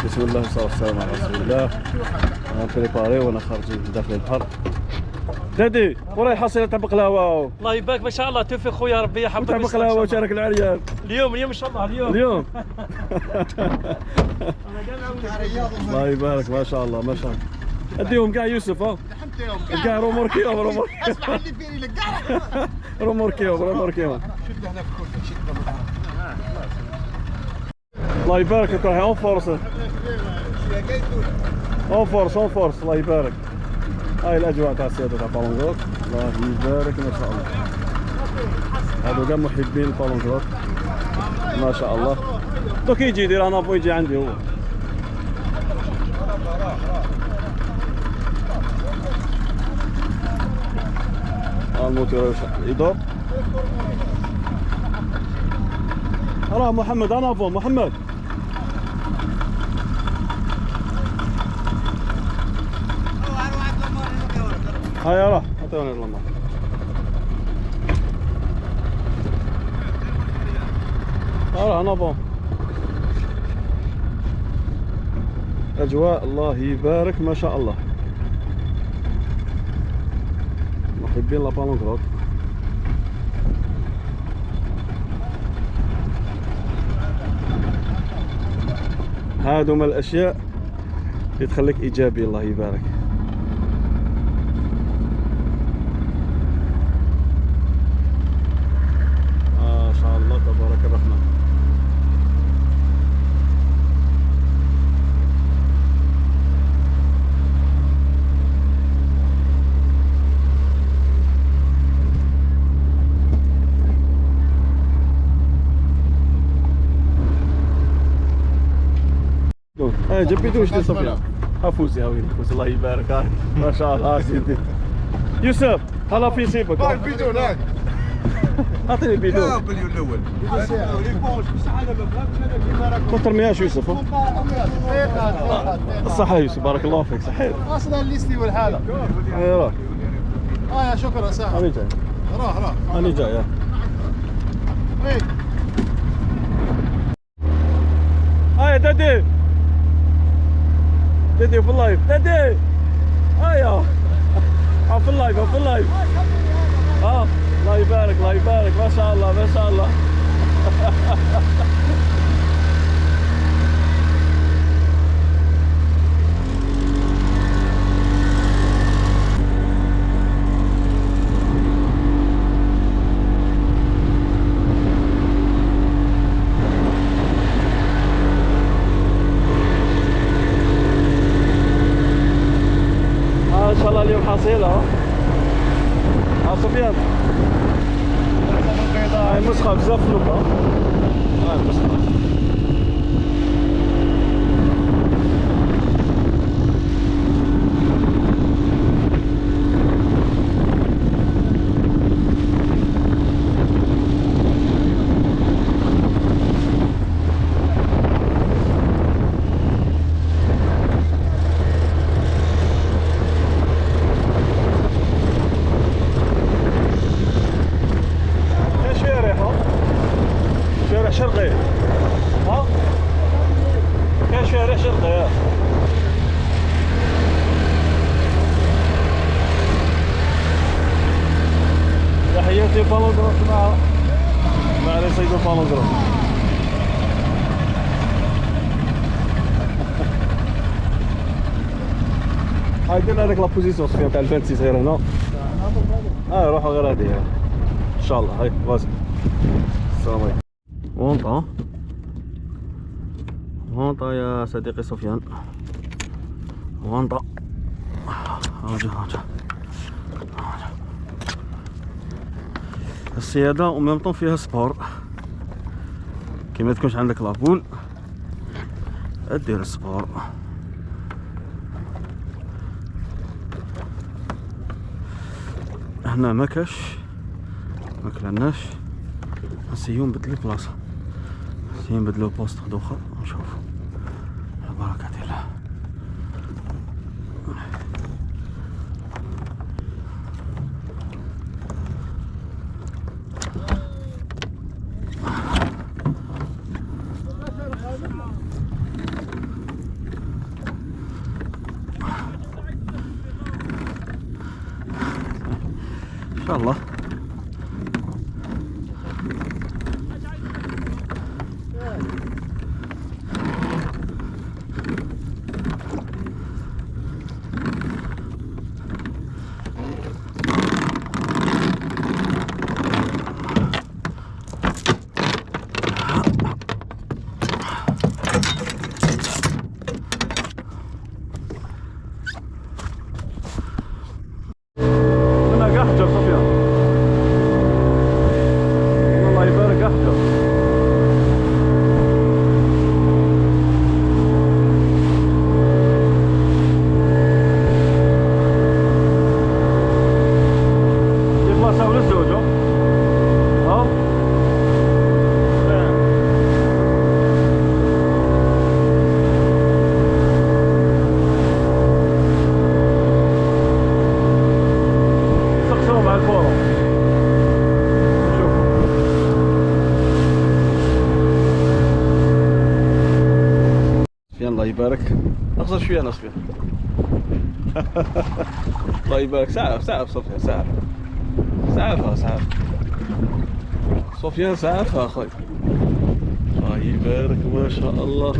بسم الله والصلاة والسلام على رسول الله. أنا بريباري وأنا خارجين داخل البحر. دادي وراي حصيلة تاع بقلاوة. الله يبارك ما شاء الله توفيق خويا ربي يحفظك. تاع بقلاوة وشارك العريان. اليوم ان شاء الله اليوم. الله يبارك ما شاء الله ما شاء الله. اديهم كاع يوسف ها. كاع روموركيهم اسمع اللي فيني لك كاع روموركيهم. شد هنا في كل شد. الله يبارك لك راهي اون فورس. اون فورس الله يبارك. هاي الاجواء تاع السيادة تاع بالونغوت. الله يبارك ما شاء الله. هادو كاع محبين البالونغوت ما شاء الله. دوك يجي يدير انا يجي عندي هو. الموتور يدور. راه محمد انا فون محمد. هيا راه عطيوني اللمبه. راه انا فون. اجواء الله يبارك ما شاء الله. محبين لا بالونغوت. هادو من الاشياء اللي تخليك ايجابي الله يبارك. ما شاء الله تبارك الرحمن. جبيتو واش سفيان. افوسي هاوي فوز الله يبارك ما شاء الله سيدي. يوسف هلا في سيبك. البيدون هاك اعطيني البيدون. البليون الاول. ما ترميهاش يوسف. الصحة يوسف بارك الله فيك صحيت. اصلا الليستي والحاله. ايوا يا شكرا سامح. انا جاي. روح انا جاي. هاي دادي دادي في اللايف دادي. هيا في اللايف الله يبارك ما شاء الله ما شاء الله. ان شاء الله اليوم حصيلة. سفيان هاي مسخة بزاف فلوكة. هاي مسخة. شرقي ها كاين شارع شرقي. تحياتي بالونغروت مع رصيد بالونغروت. هاي درنا هذيك لابوزيسيون سفيان تاع 26 غير هنا. روحوا غير هذه ان شاء الله. هاي فازي السلام عليكم. غونطا يا صديقي سفيان. غونطا هاجا السيادة وميم طون فيها سبور. كي ما تكونش عندك لابول دير السبور. هنا مكاش مكلناش. نسيو نبدلو بلاصة. نسيو نبدلو بوسط دوخر ونشوفو بركة الله. شاء الله. الله يبارك. اخزر شويه انا صفيان. الله يبارك. سعف صفيان، سعف صفيان، سعفها اخوي. الله يبارك.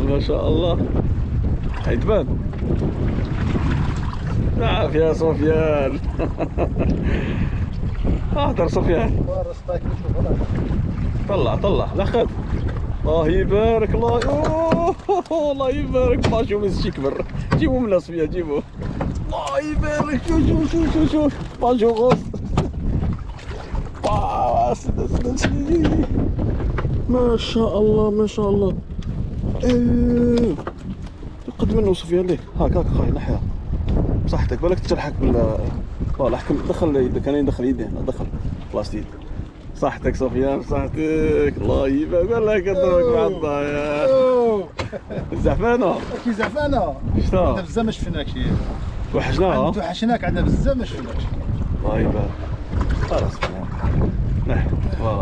ما شاء الله حيتبان. سعف يا صفيان. اهدر صفيان. طلع لا خذ. الله يبارك. الله يبارك. باشو مسجي كبر. جيبوا من صفيا جيبوا. الله يبارك. شوف باشو غوص. ما شاء الله. قد منه صفيان ليه. هاك خاي نحيها بصحتك. بالك تجرحك بال احكم. دخل يدك. انا ندخل يدي هنا. دخل بلاستيك. صحتك صفيان، صحتك. الله يبارك. والله يقدرك مع الضايع. زعفانة كي زعفانة. شتا عندنا بزاف ما شفناكش. توحشناها. توحشناك. عندنا بزاف ما شفناكش. الله يبارك. خلاص نح.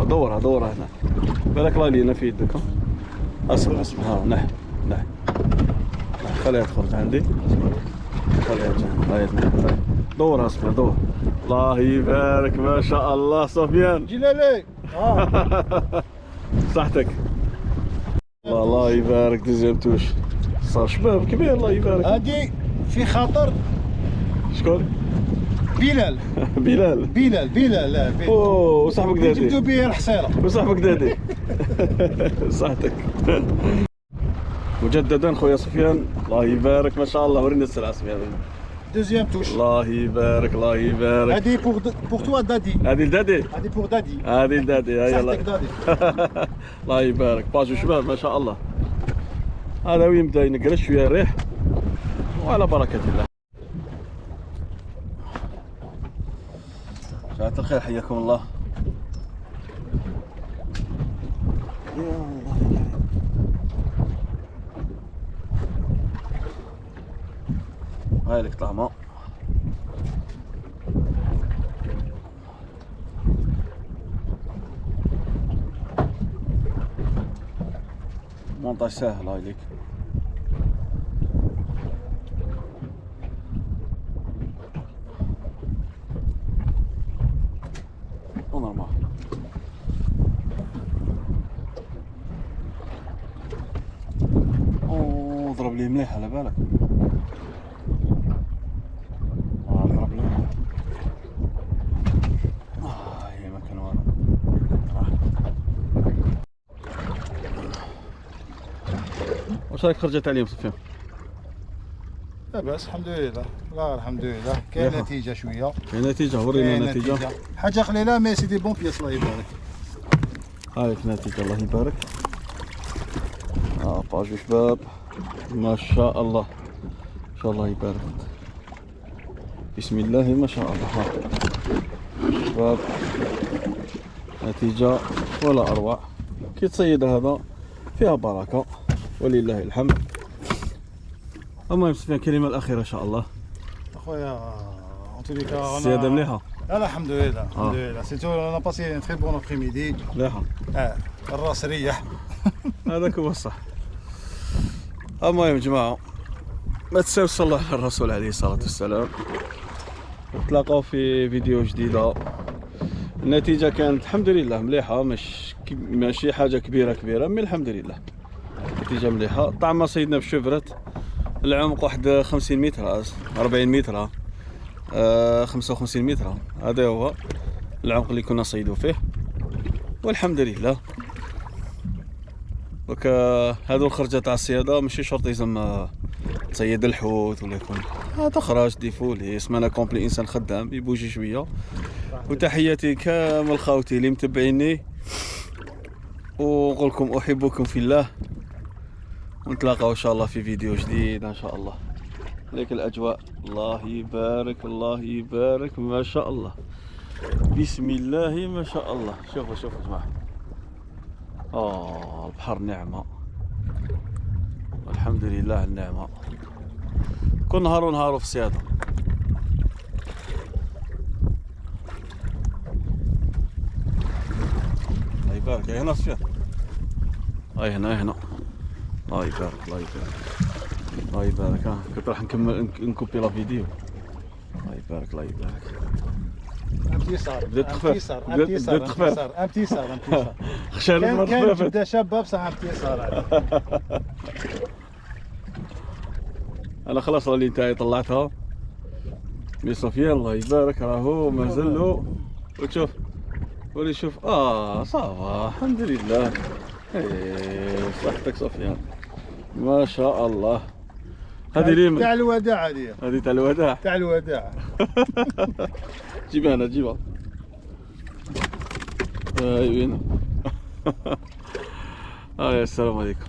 دورها هنا. بالك الله لينا في يدك. اسمع ها. نح. خليها تخرج عندي. خليها دورها. اسمع دور. الله يبارك. ما شاء الله صفيان. جلالي. صحتك. الله يبارك. ديزيمتوش صار شباب كبير. الله يبارك. هادي في خاطر شكون؟ بلال. لا بلال. اوه وصاحبك دادي. جبدو به الحصيره. وصاحبك دادي. صحتك. مجددا خويا صفيان. الله يبارك. ما شاء الله. ورينا السلعه صفيان. دوزيام توش. الله يبارك. هادي بور توا دادي. هادي لدادي. هادي لدادي. يلا. دادي. الله يبارك. باجو شباب ما شاء الله. هذا وين بدا ينقرش شويه الريح. وعلى بركه الله. جماعة الخير حياكم الله. يا الله. هاي لك طعمه. مونتاج سهل. هاي لك. ونورمال. اوه ضرب لي مليح على بالك. ضرب لي. هي ما كان ورا. واش رايك خرجت عليهم صفيان؟ لا بس الحمد لله. لا الحمد لله. كاين نتيجه شويه. كاين نتيجه. ورينا نتيجه. حاجه قليله مي سي دي بون بياس. الله يبارك. هايك نتيجه. الله يبارك. باجو شباب ما شاء الله. ان شاء الله يبارك. بسم الله ما شاء الله. شباب نتيجه ولا اروع. كي تصيد هذا فيها بركه ولله الحمد. المهم صفيان كلمه الاخيره ان شاء الله. اخويا اونتوليكا السياده مليحه. لا الحمد لله. سيتو انا باسي ان تري بون ابري ميدي. مليحه. الراس ريح. هذاك هو الصح. المهم جماعه ما تنساوش تصلوا على الرسول عليه الصلاه والسلام. نتلاقاو في فيديو جديده النتيجة كانت الحمد لله مليحة، ماشي حاجة كبيرة مي الحمد لله نتيجة مليحة. الطعم صيدنا بالشفرات، العمق واحد 50 متر 40 متر 55 متر، هذا هو العمق اللي كنا نصيدو فيه والحمد لله. دونك هادو الخرجة تاع الصيادة ماشي شرط يلزم تصيد الحوت ولا يكون تخرج ديفولي سمانة كومبلي، انسان خدام يبوجي شويه. وتحياتي كامل خاوتي اللي متبعيني، ونقول لكم احبكم في الله، ونتلاقاو ان شاء الله في فيديو جديد ان شاء الله. هذيك الاجواء الله يبارك الله يبارك ما شاء الله بسم الله ما شاء الله. شوفوا شوفوا جماعه، البحر نعمه الحمد لله على النعمه، كل نهار ونهار في الصياده. الله يبارك. هنا الصياد، هاي هنا هنا. الله يبارك الله يبارك الله يبارك. كنت راح نكمل نكوبي لا فيديو. الله يبارك الله يبارك. بدات تخفر بدات تخفر امتيصار خشان كان بدا شابه بصح امتيصار. انا خلاص راني نتاعي طلعتها مي صفيان الله يبارك راهو مازال له. وتشوف ولي شوف صافا الحمد لله. صحتك صفيان ما شاء الله. هذه لي تاع الوداع، هذه تاع الوداع تاع الوداع. جيبها هنا جيبها. ايوه هنا. السلام عليكم.